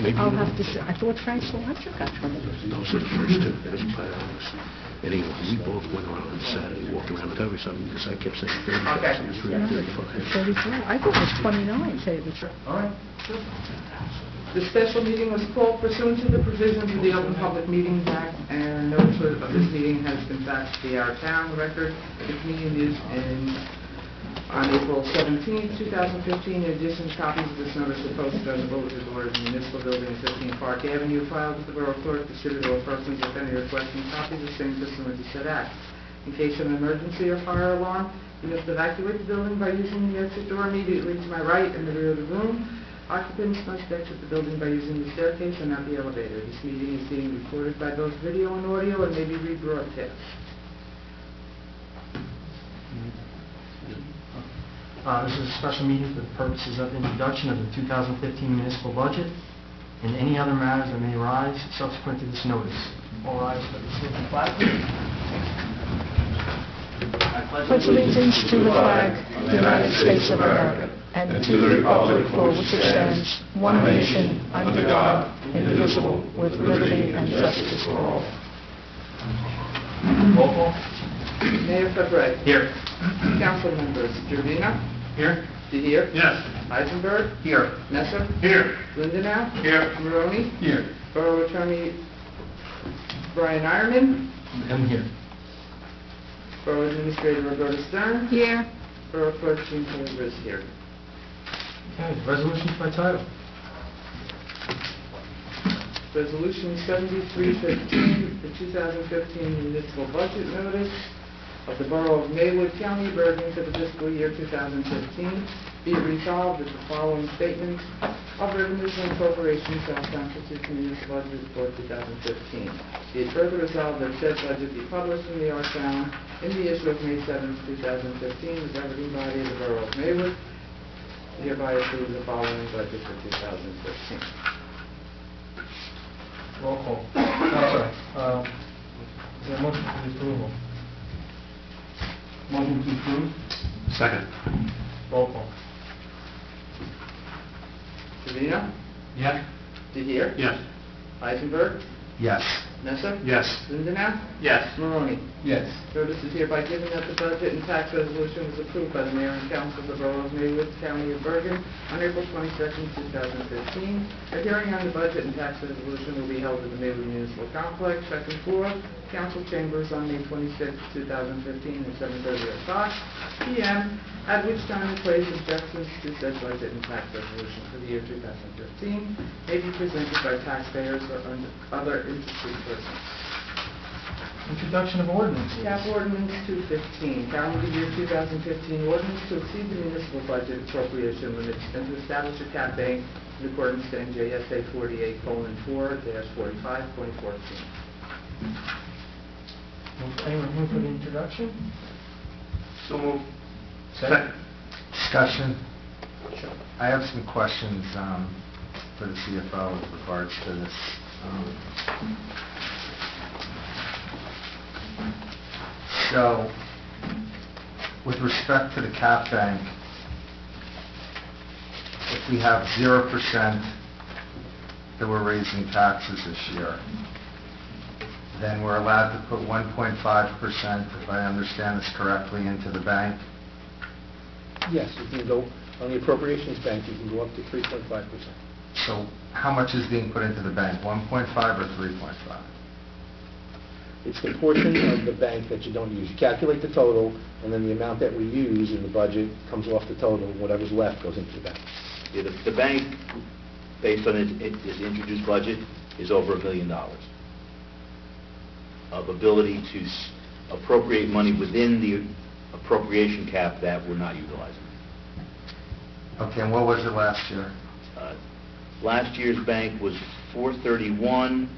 maybe I'll you have know. to say, I thought Frank Solantro got trouble. Those are the first two. That's and anyway, we both went around on Saturday, walked around and every something, because I kept saying 30,000, it's really 35. 35. I thought it was 29, say the truth. All right. The special meeting was called pursuant to the provisions of the Open Public Meetings Act, and notice of this meeting has been faxed to our town record. This meeting is on April 17, 2015. In addition, copies of this notice were posted on the bulletin board in the municipal building at 15 Park Avenue, filed with the Borough Clerk, distributed to all persons with any requesting copies of the same pursuant to said act. In case of an emergency or fire alarm, you must evacuate the building by using the exit door immediately to my right and the rear of the room. Occupants must exit the building by using the staircase and not the elevator. This meeting is being recorded by both video and audio and may be rebroadcast. This is a special meeting for the purposes of introduction of the 2015 municipal budget and any other matters that may arise subsequent to this notice. All rise for the salute and flag. Pledge allegiance to the flag of the United States of America and to the republic for which it stands, one nation, under God, indivisible, with liberty and justice for all. Roll call. Mayor Fabre. Here. Council members: Gervina, Here. DeHere, Yes. Eisenberg, Here. Nesser, Here. Lindenau, Here. Maroney, Here. Borough Attorney Brian Ironman, I'm here. Borough Administrator Roberta Stern, Here. Borough Clerk Jean Taylor is here. Okay, resolutions by title. Resolution 7315, the 2015 municipal budget notice of the Borough of Maywood, County of Bergen for the fiscal year 2015. Be it resolved that the following statements of revenues and appropriations shall constitute the municipal budget for 2015. Be it further resolved that said budget be published in the Our Town in the issue of May 7, 2015, the governing body of the Borough of Maywood hereby approves the following budget for 2015. Roll call. Sorry. Is there a motion for the approval? Motion to approve. Second. Roll call. Trevino, Yes. DeHere, Yes. Eisenberg, Yes. Nesser, Yes. Lindenau, Yes. Maroney. Yes. Notice is hereby given that the budget and tax resolution was approved by the Mayor and Council of the Borough of Maywood, County of Bergen, on April 22, 2015. A hearing on the budget and tax resolution will be held at the Maywood Municipal Complex, second floor, Council Chambers, on May 26, 2015, at 7:30 p.m., at which time the place objections to said budget and tax resolution for the year 2015 may be presented by taxpayers or other interested persons. Introduction of ordinances. Cap Ordinance 215, calendar year 2015 ordinance to exceed the municipal budget appropriation limits and to establish a cap bank in accordance to NJSA 48:4-45.14. Anyone move for the introduction? So moved. Second. Discussion. I have some questions for the CFO with regards to this. So, with respect to the cap bank, if we have 0% that we're raising taxes this year, then we're allowed to put 1.5%, if I understand this correctly, into the bank? Yes, you can go, on the appropriations bank, you can go up to 3.5%. So how much is being put into the bank, 1.5 or 3.5? It's the portion of the bank that you don't use. You calculate the total, and then the amount that we use in the budget comes off the total, and whatever's left goes into the bank. Yeah, the bank, based on its introduced budget, is over $1 million of ability to appropriate money within the appropriation cap that we're not utilizing. Okay, and what was it last year? Last year's bank was 431,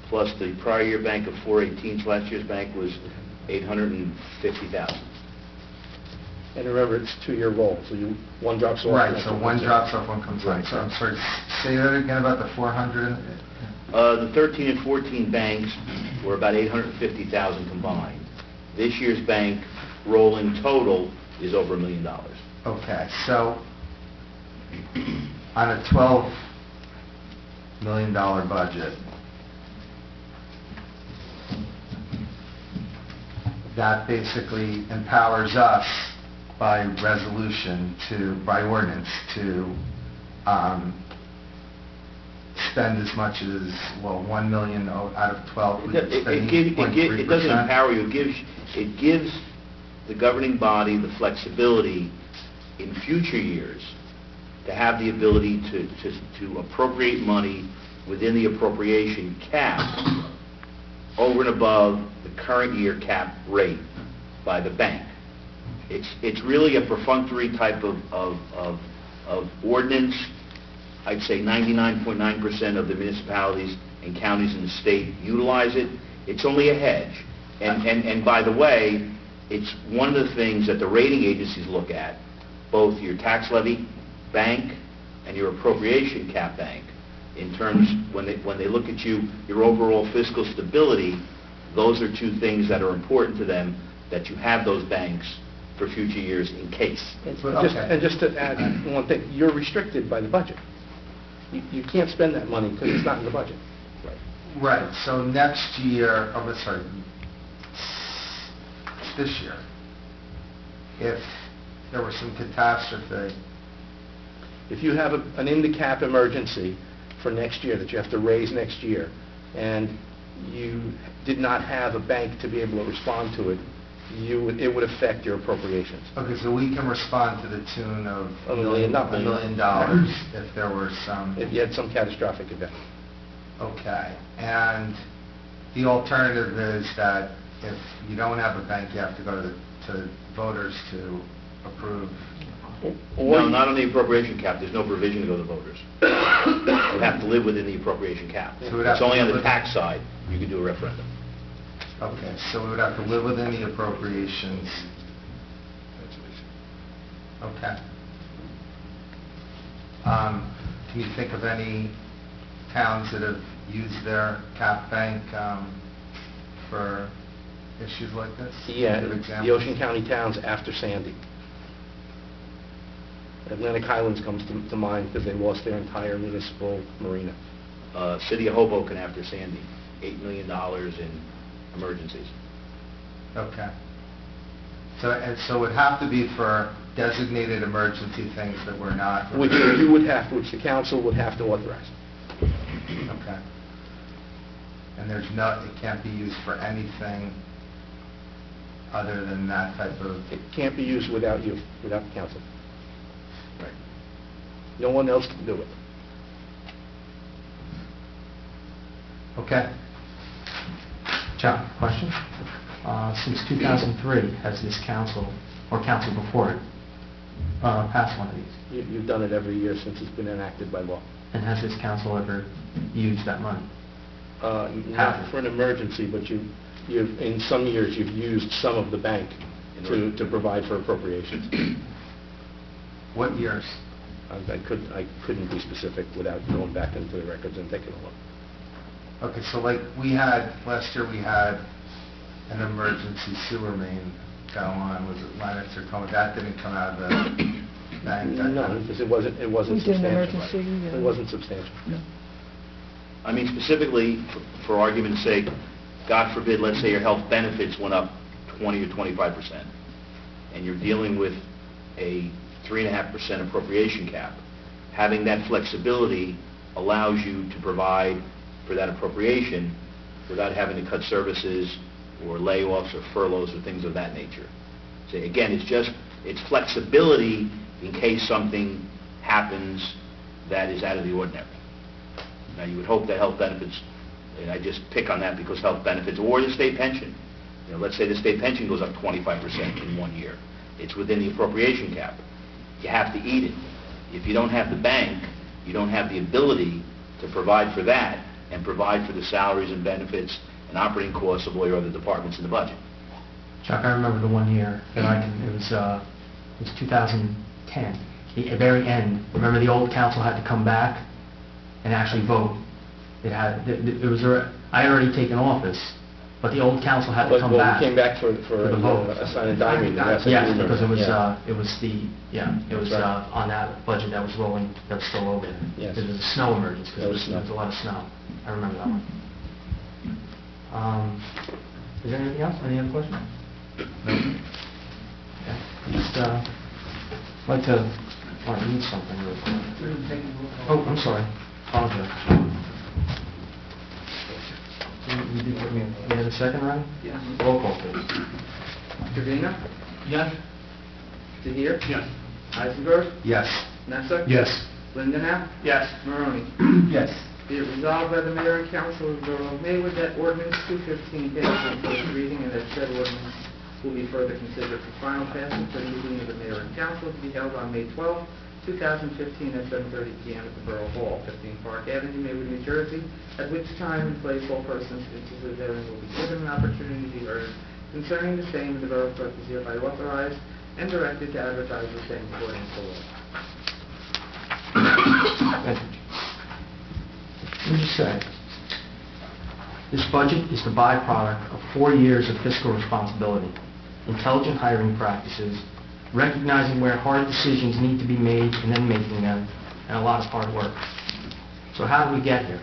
plus the prior year bank of 418. So last year's bank was 850,000. And remember, it's a 2-year roll, so one drops off. Right, so one drops off, one comes on. So I'm sorry, say that again about the 400? The 13 and 14 banks were about 850,000 combined. This year's bank rolling total is over $1 million. Okay, so on a 12 million budget, that basically empowers us by resolution by ordinance to spend as much as, well, 1 million out of 12. It doesn't empower you, it gives the governing body the flexibility in future years to have the ability to appropriate money within the appropriation cap over and above the current year cap rate by the bank. It's really a perfunctory type of ordinance. I'd say 99.9% of the municipalities and counties in the state utilize it. It's only a hedge. And by the way, it's one of the things that the rating agencies look at, both your tax levy bank and your appropriation cap bank, in terms, when they look at your overall fiscal stability, those are two things that are important to them, that you have those banks for future years in case. And just to add one thing, you're restricted by the budget. You can't spend that money because it's not in the budget. Right, so next year, this year, if there was some catastrophe. If you have an in-the-cap emergency for next year that you have to raise next year, and you did not have a bank to be able to respond to it, it would affect your appropriations. Okay, so we can respond to the tune of $1 million. $1 million if there were some... If you had some catastrophic event. Okay, and the alternative is that if you don't have a bank, you have to go to voters to approve. No, not on the appropriation cap. There's no provision to go to voters. You have to live within the appropriation cap. So it's only on the tax side you can do a referendum. Okay, so we would have to live within the appropriations. Okay. Can you think of any towns that have used their cap bank for issues like this? Yeah, Give the examples. Ocean County towns after Sandy. Atlantic Highlands comes to mind because they lost their entire municipal marina. City of Hoboken after Sandy, $8 million in emergencies. Okay. So it would have to be for designated emergency things that were not... Which you would have, which the council would have to authorize. Okay. And it can't be used for anything other than that type of... It can't be used without you, without the council. Right. No one else can do it. Okay. John, question? Since 2003, has this council, or council before it, passed one of these? You've done it every year since it's been enacted by law. And has this council ever used that money? Not for an emergency, but in some years, you've used some of the bank to provide for appropriations. What years? I couldn't be specific without going back into the records and taking a look. Okay, so like last year we had an emergency sewer main go on. Was it Lennox or Toma? That didn't come out of the bank? No, because it wasn't We did an substantial. emergency. It wasn't substantial. No. I mean, specifically, for argument's sake, God forbid, let's say your health benefits went up 20 or 25%, and you're dealing with a 3.5% appropriation cap. Having that flexibility allows you to provide for that appropriation without having to cut services or layoffs or furloughs or things of that nature. So again, it's flexibility in case something happens that is out of the ordinary. Now, you would hope that health benefits, and I just pick on that because health benefits, or the state pension. Let's say the state pension goes up 25% in 1 year. It's within the appropriation cap. You have to eat it. If you don't have the bank, you don't have the ability to provide for that and provide for the salaries and benefits and operating costs of all your other departments in the budget. Chuck, I remember the 1 year that it was 2010. The very end, remember the old council had to come back and actually vote. I had already taken office, But the old council had to Well, come we back. came back for the vote. a sign and die meeting. Yes, I do Yes, remember. because it was, Yeah. it was Right. on that budget that was rolling, that was still over. Yes. It was a snow emergency, There because was there was snow. a lot of snow. I remember that one. Is there anything else? Any other questions? Okay. Just, like to, read something real quick. Oh, I'm sorry. Apologize. We had a second, Ryan? Yes. Roll call, please. Trevino? Yes. Tahir? Yes. Eisenberg? Yes. Nessa? Yes. Lindenau? Yes. Maroney? Yes. Be it resolved by the mayor and council of the Borough of Maywood that ordinance 215 passes on first reading and that said ordinance will be further considered for final passage for the meeting of the mayor and council to be held on May 12, 2015 at 7:30 p.m. at the Borough Hall, 15 Park Avenue, Maywood, New Jersey, at which time and place all persons interested therein will be given an opportunity to be heard concerning the same, and the borough clerk is hereby authorized and directed to advertise the same according to law. Thank you. Let me just say, this budget is the byproduct of 4 years of fiscal responsibility, intelligent hiring practices, recognizing where hard decisions need to be made and then making them, and a lot of hard work. So how did we get here?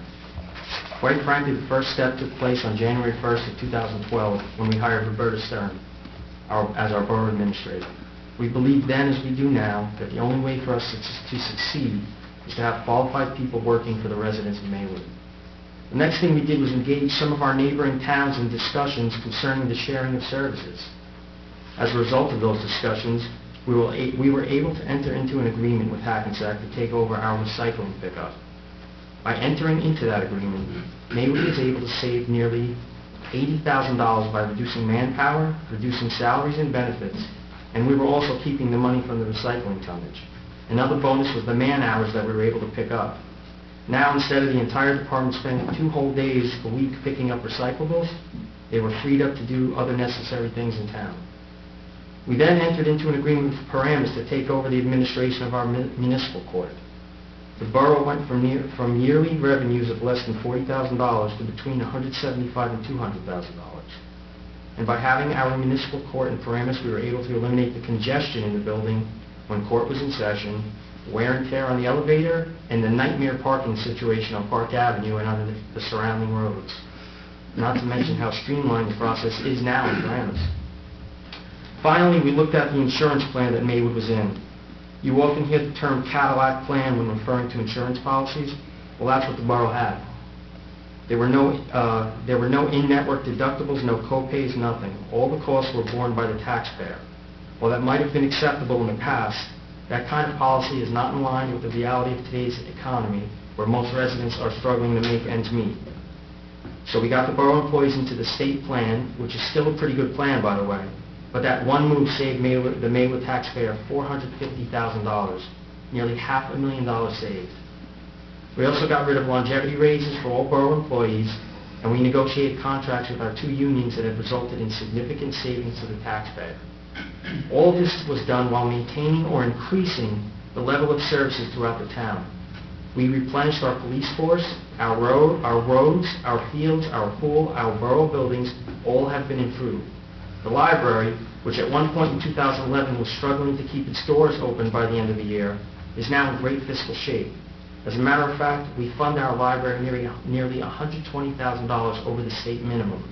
Quite frankly, the first step took place on January 1st of 2012 when we hired Roberta Stern as our borough administrator. We believed then, as we do now, that the only way for us to succeed is to have qualified people working for the residents of Maywood. The next thing we did was engage some of our neighboring towns in discussions concerning the sharing of services. As a result of those discussions, we were able to enter into an agreement with Hackensack to take over our recycling pickup. By entering into that agreement, Maywood was able to save nearly $80,000 by reducing manpower, reducing salaries and benefits, and we were also keeping the money from the recycling tonnage. Another bonus was the man hours that we were able to pick up. Now, instead of the entire department spending 2 whole days a week picking up recyclables, they were freed up to do other necessary things in town. We then entered into an agreement with Paramus to take over the administration of our municipal court. The borough went from yearly revenues of less than $40,000 to between $175,000 and $200,000. And by having our municipal court in Paramus, we were able to eliminate the congestion in the building when court was in session, wear and tear on the elevator, and the nightmare parking situation on Park Avenue and on the surrounding roads. Not to mention how streamlined the process is now in Paramus. Finally, we looked at the insurance plan that Maywood was in. You often hear the term Cadillac plan when referring to insurance policies. Well, that's what the borough had. There were no in-network deductibles, no co-pays, nothing. All the costs were borne by the taxpayer. While that might have been acceptable in the past, that kind of policy is not in line with the reality of today's economy, where most residents are struggling to make ends meet. So we got the borough employees into the state plan, which is still a pretty good plan, by the way. But that one move saved the Maywood taxpayer $450,000, nearly $500,000 saved. We also got rid of longevity raises for all borough employees, and we negotiated contracts with our 2 unions that have resulted in significant savings to the taxpayer. All of this was done while maintaining or increasing the level of services throughout the town. We replenished our police force, our roads, our fields, our pool, our borough buildings, all have been improved. The library, which at one point in 2011 was struggling to keep its doors open by the end of the year, is now in great fiscal shape. As a matter of fact, we fund our library nearly $120,000 over the state minimum.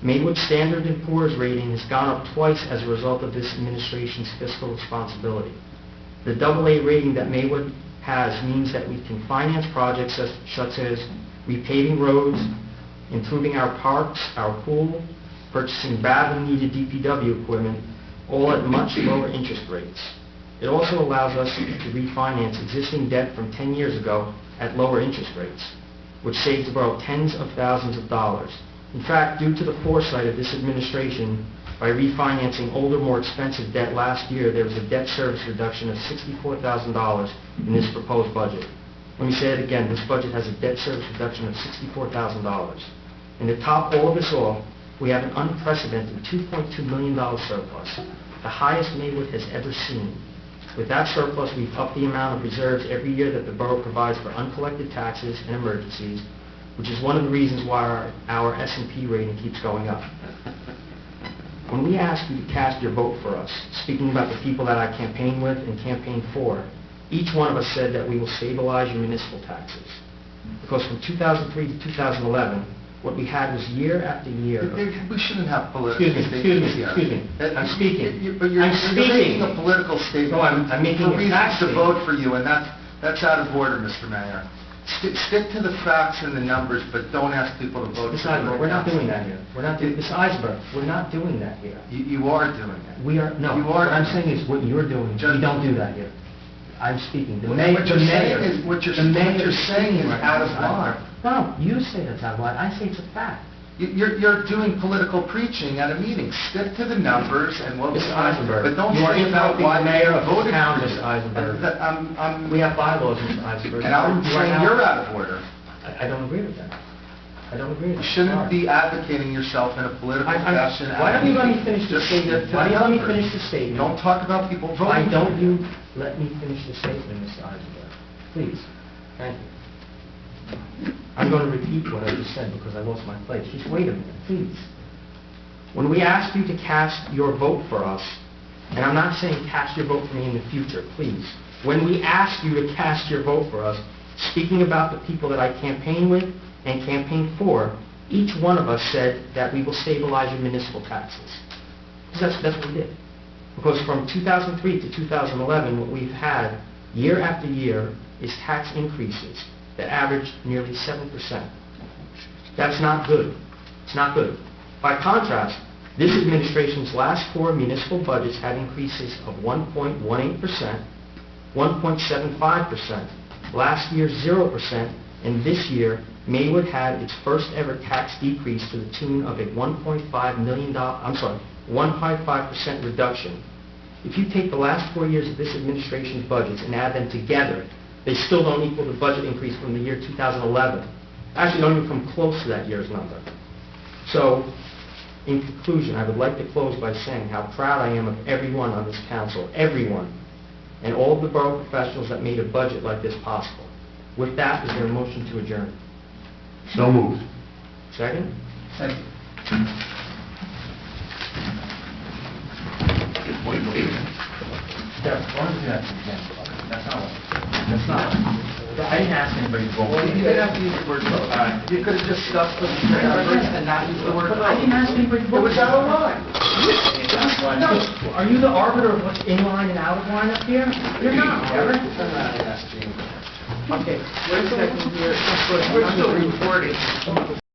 Maywood's Standard & Poor's rating has gone up twice as a result of this administration's fiscal responsibility. The AA rating that Maywood has means that we can finance projects such as repaving roads, improving our parks, our pool, purchasing badly needed DPW equipment, all at much lower interest rates. It also allows us to refinance existing debt from 10 years ago at lower interest rates, which saves the borough tens of thousands of dollars. In fact, due to the foresight of this administration, by refinancing older, more expensive debt last year, there was a debt service reduction of $64,000 in this proposed budget. Let me say it again, this budget has a debt service reduction of $64,000. And to top all of this off, we have an unprecedented $2.2 million surplus, the highest Maywood has ever seen. With that surplus, we've upped the amount of reserves every year that the borough provides for uncollected taxes and emergencies. which is one of the reasons why our S&P rating keeps going up. When we ask you to cast your vote for us, speaking about the people that I campaign with and campaign for, each one of us said that we will stabilize your municipal taxes. Because from 2003 to 2011, what we had was year after year. We shouldn't have political statements here. Excuse me. I'm speaking. But you're making a political statement. No, I'm making for a reasons fact to statement. vote for you, and that's out of order, Mr. Mayor. Stick to the facts and the numbers, but don't ask people to vote Ms. for you. Eisberg, we're not doing that here. We're not doing, Ms. Eisberg, we're not doing that here. You are doing it. We are, no. You are What I'm doing saying is what you're doing, we don't do that here. I'm speaking. The What mayor, you're saying is, what you're saying is out of line. No, you say that's out of line. I say it's a fact. You're doing political preaching at a meeting. Stick to the numbers and what Mr. Eisenberg, but don't you are say about interrupting why the mayor of voted this town, for you. Mr. Eisenberg. I'm- We have bylaws, Mr. Eisenberg. And I'm You are saying now- you're out of order. I don't agree with that. I don't agree with You that. shouldn't be advocating yourself in a political fashion. at Why a don't you let me meeting. finish the Just stick statement? to Why the don't you let me numbers. finish the statement? Don't talk about people voting. Why don't for you let me finish the statement, Mr. Eisenberg? Please. Thank you. I'm going to repeat what I just said because I lost my place. Just wait a minute, please. When we ask you to cast your vote for us, and I'm not saying cast your vote for me in the future, please. When we ask you to cast your vote for us, speaking about the people that I campaign with and campaign for, each one of us said that we will stabilize your municipal taxes. Because that's what we did. Because from 2003 to 2011, what we've had year after year is tax increases that average nearly 7%. That's not good. It's not good. By contrast, this administration's last 4 municipal budgets had increases of 1.18%, 1.75%, last year 0%, and this year Maywood had its first ever tax decrease to the tune of a $1.5 million, 1.5% reduction. If you take the last 4 years of this administration's budgets and add them together, they still don't equal the budget increase from the year 2011. Actually, don't even come close to that year's number. So, in conclusion, I would like to close by saying how proud I am of everyone on this council, everyone, and all of the borough professionals that made a budget like this possible. With that, is there a motion to adjourn? So moved. Second? Thank you. Deb, why don't you do that again? That's not what. That's not. I didn't ask anybody to vote. Well, you didn't have to use the word vote. You could have just stuck with the numbers and not use the word. I didn't ask anybody to vote. It was out of line. No, are you the arbiter of what's in line and out of line up here? You're not, Eric. Okay, wait a second here. We're still recording.